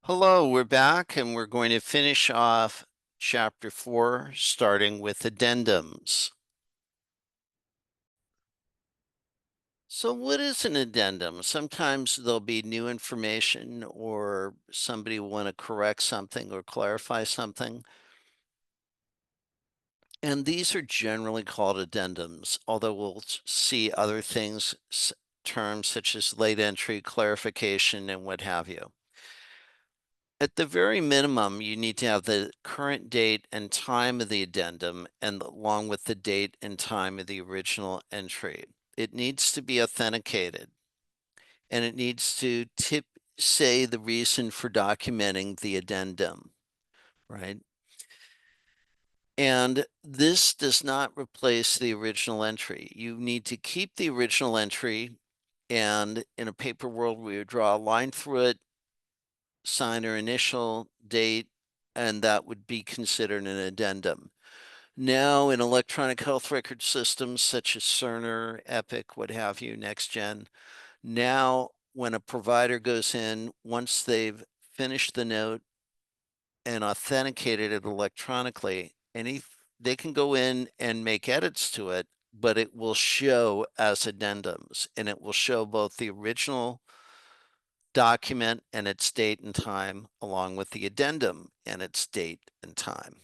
Hello, we're back and we're going to finish off chapter 4, starting with addendums. So what is an addendum? Sometimes there'll be new information or somebody will want to correct something or clarify something. And these are generally called addendums, although we'll see other things, terms such as late entry, clarification, and what have you. At the very minimum, you need to have the current date and time of the addendum and along with the date and time of the original entry. It needs to be authenticated and it needs to say the reason for documenting the addendum, right? And this does not replace the original entry. You need to keep the original entry, and in a paper world, we would draw a line through it, sign or initial, date, and that would be considered an addendum. Now, in electronic health record systems such as Cerner, Epic, what have you, NextGen, now when a provider goes in, once they've finished the note and authenticated it electronically, they can go in and make edits to it, but it will show as addendums, and it will show both the original document and its date and time, along with the addendum and its date and time.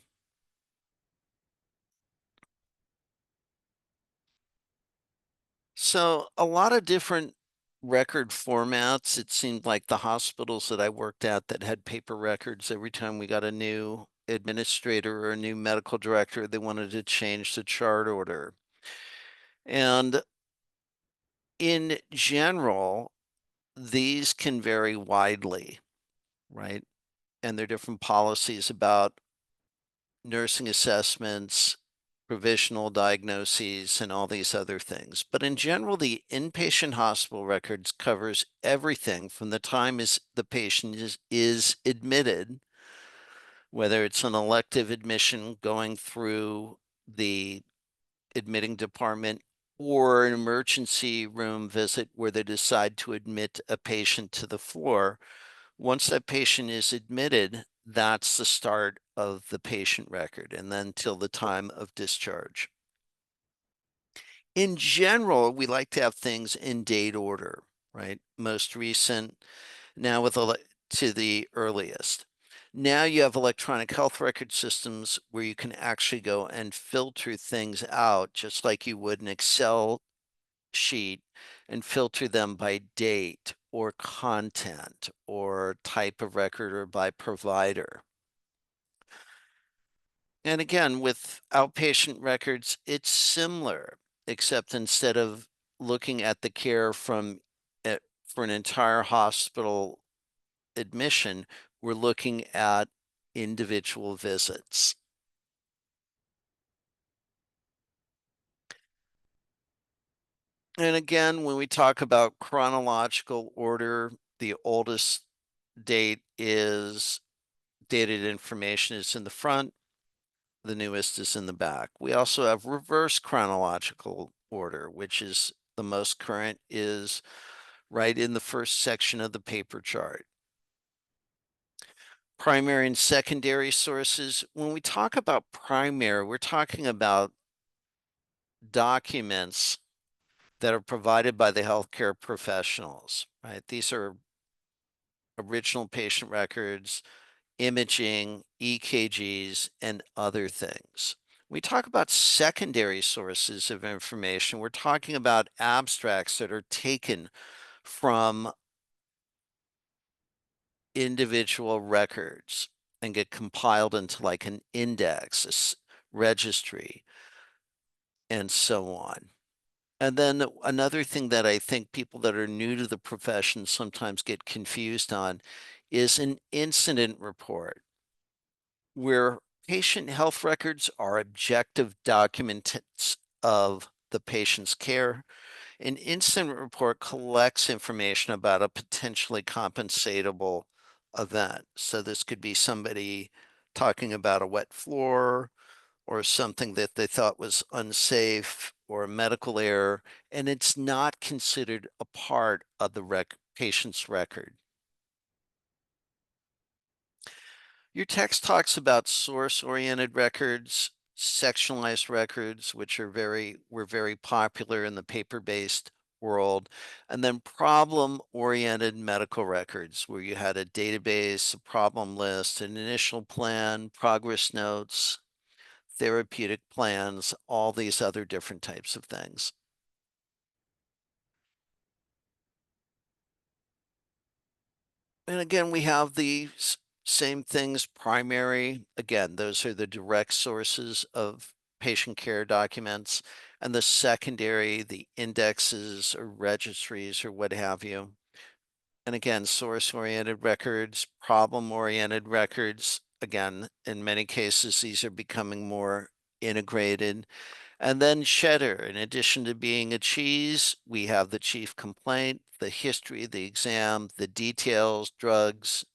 So a lot of different record formats. It seemed like the hospitals that I worked at that had paper records, every time we got a new administrator or a new medical director, they wanted to change the chart order. And in general, these can vary widely, right? And there are different policies about nursing assessments, provisional diagnoses, and all these other things. But in general, the inpatient hospital records covers everything from the time the patient is admitted, whether it's an elective admission going through the admitting department or an emergency room visit where they decide to admit a patient to the floor. Once that patient is admitted, that's the start of the patient record, and then till the time of discharge. In general, we like to have things in date order, right? Most recent, now to the earliest. Now you have electronic health record systems where you can actually go and filter things out just like you would an Excel sheet and filter them by date or content or type of record or by provider. And again, with outpatient records, it's similar, except instead of looking at the care for an entire hospital admission, we're looking at individual visits. And again, when we talk about chronological order, the oldest date is dated information is in the front, the newest is in the back. We also have reverse chronological order, which is the most current is right in the first section of the paper chart. Primary and secondary sources. When we talk about primary, we're talking about documents that are provided by the healthcare professionals, right? These are original patient records, imaging, EKGs, and other things. We talk about secondary sources of information. We're talking about abstracts that are taken from individual records and get compiled into like an index, a registry, and so on. And then another thing that I think people that are new to the profession sometimes get confused on is an incident report, where patient health records are objective documents of the patient's care. An incident report collects information about a potentially compensatable event. So this could be somebody talking about a wet floor or something that they thought was unsafe or a medical error, and it's not considered a part of the patient's record. Your text talks about source-oriented records, sectionalized records, which were very popular in the paper-based world, and then problem-oriented medical records, where you had a database, a problem list, an initial plan, progress notes, therapeutic plans, all these other different types of things. And again, we have the same things, primary. Again, those are the direct sources of patient care documents, and the secondary, the indexes or registries or what have you. And again, source-oriented records, problem-oriented records. Again, in many cases, these are becoming more integrated. And then Cheddar, in addition to being a cheese, we have the chief complaint, the history, the exam, the details, drugs,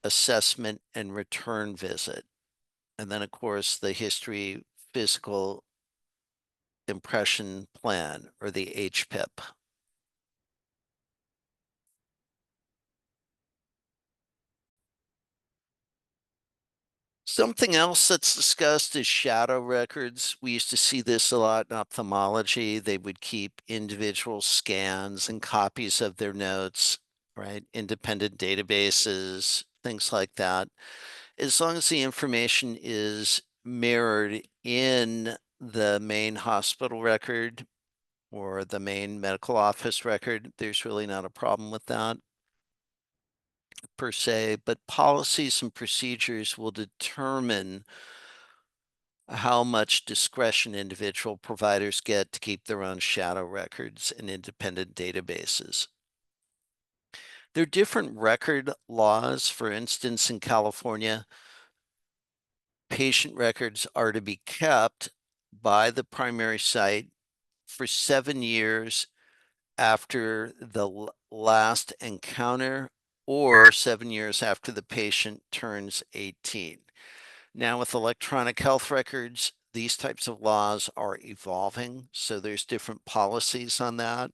assessment, and return visit. And then, of course, the history, physical impression plan, or the HPIP. Something else that's discussed is shadow records. We used to see this a lot in ophthalmology. They would keep individual scans and copies of their notes, right? Independent databases, things like that. As long as the information is mirrored in the main hospital record or the main medical office record, there's really not a problem with that per se, but policies and procedures will determine how much discretion individual providers get to keep their own shadow records and independent databases. There are different record laws. For instance, in California, patient records are to be kept by the primary site for 7 years after the last encounter or 7 years after the patient turns 18. Now, with electronic health records, these types of laws are evolving, so there's different policies on that.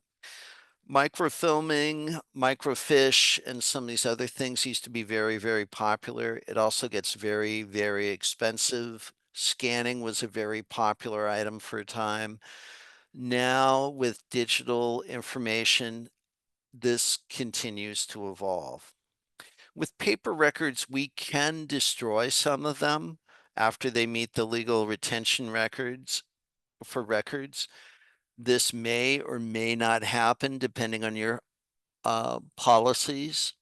Microfilming, microfiche, and some of these other things used to be very, very popular. It also gets very, very expensive. Scanning was a very popular item for a time. Now, with digital information, this continues to evolve. With paper records, we can destroy some of them after they meet the legal retention records for records. This may or may not happen depending on your policies.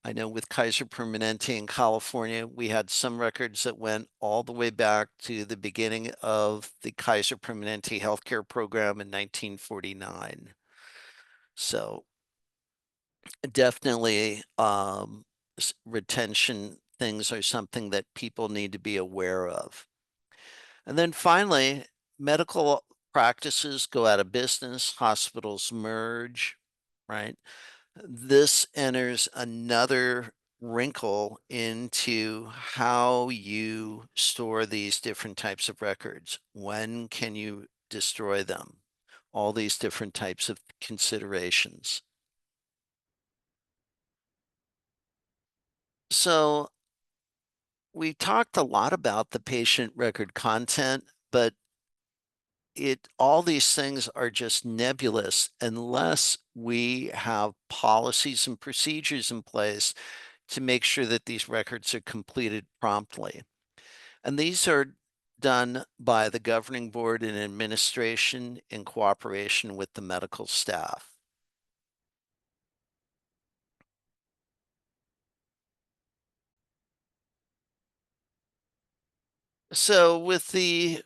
I know with Kaiser Permanente in California, we had some records that went all the way back to the beginning of the Kaiser Permanente healthcare program in 1949. So definitely retention things are something that people need to be aware of. And then finally, medical practices go out of business, hospitals merge, right? This enters another wrinkle into how you store these different types of records. When can you destroy them? All these different types of considerations. So we talked a lot about the patient record content, but all these things are just nebulous unless we have policies and procedures in place to make sure that these records are completed promptly. And these are done by the governing board and administration in cooperation with the medical staff. So with the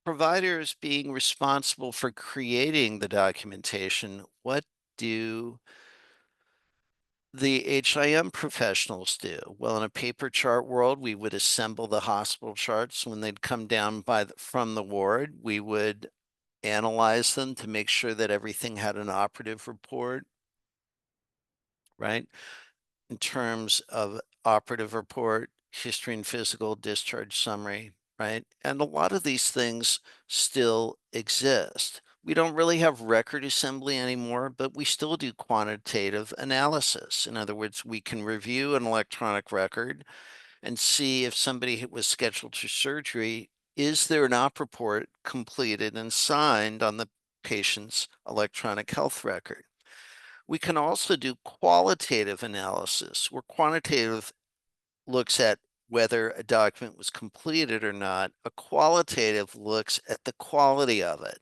providers being responsible for creating the documentation, what do the HIM professionals do? Well, in a paper chart world, we would assemble the hospital charts when they'd come down from the ward. We would analyze them to make sure that everything had an operative report, right? In terms of operative report, history and physical, discharge summary, right? And a lot of these things still exist. We don't really have record assembly anymore, but we still do quantitative analysis. In other words, we can review an electronic record and see if somebody was scheduled for surgery, is there an op report completed and signed on the patient's electronic health record? We can also do qualitative analysis, where quantitative looks at whether a document was completed or not. A qualitative looks at the quality of it.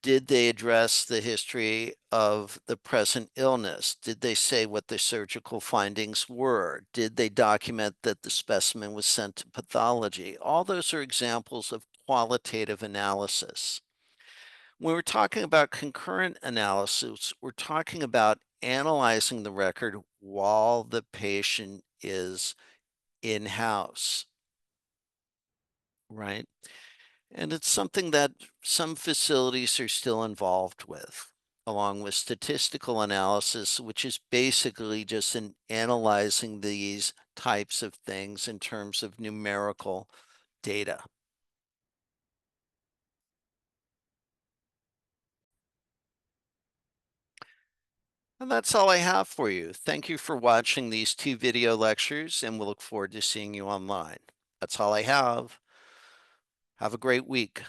Did they address the history of the present illness? Did they say what the surgical findings were? Did they document that the specimen was sent to pathology? All those are examples of qualitative analysis. When we're talking about concurrent analysis, we're talking about analyzing the record while the patient is in-house, right? And it's something that some facilities are still involved with, along with statistical analysis, which is basically just in analyzing these types of things in terms of numerical data. And that's all I have for you. Thank you for watching these 2 video lectures, and we'll look forward to seeing you online. That's all I have. Have a great week.